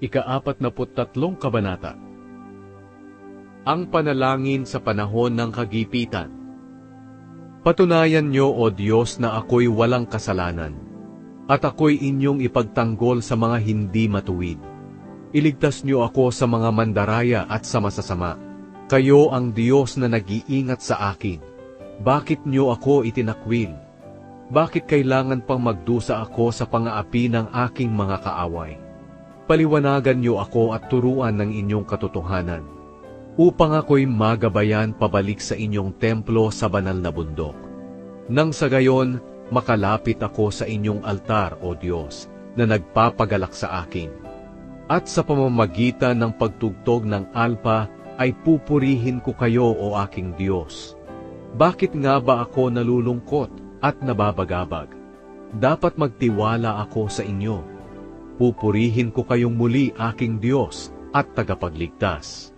Ika-43 Kabanata. Ang panalangin sa panahon ng kagipitan. Patunayan niyo, O Diyos, na ako'y walang kasalanan, at ako'y inyong ipagtanggol sa mga hindi matuwid. Iligtas niyo ako sa mga mandaraya at sa masasama. Kayo ang Diyos na nag-iingat sa akin. Bakit niyo ako itinakwil? Bakit kailangan pang magdusa ako sa pang-aapi ng aking mga kaaway? Paliwanagan niyo ako at turuan ng inyong katotohanan, upang ako'y magabayan pabalik sa inyong templo sa banal na bundok. Nang sa gayon, makalapit ako sa inyong altar, O Diyos, na nagpapagalak sa akin. At sa pamamagitan ng pagtugtog ng alpa, ay pupurihin ko kayo, O aking Diyos. Bakit nga ba ako nalulungkot at nababagabag? Dapat magtiwala ako sa inyo. Pupurihin ko kayong muli, aking Diyos at tagapagligtas.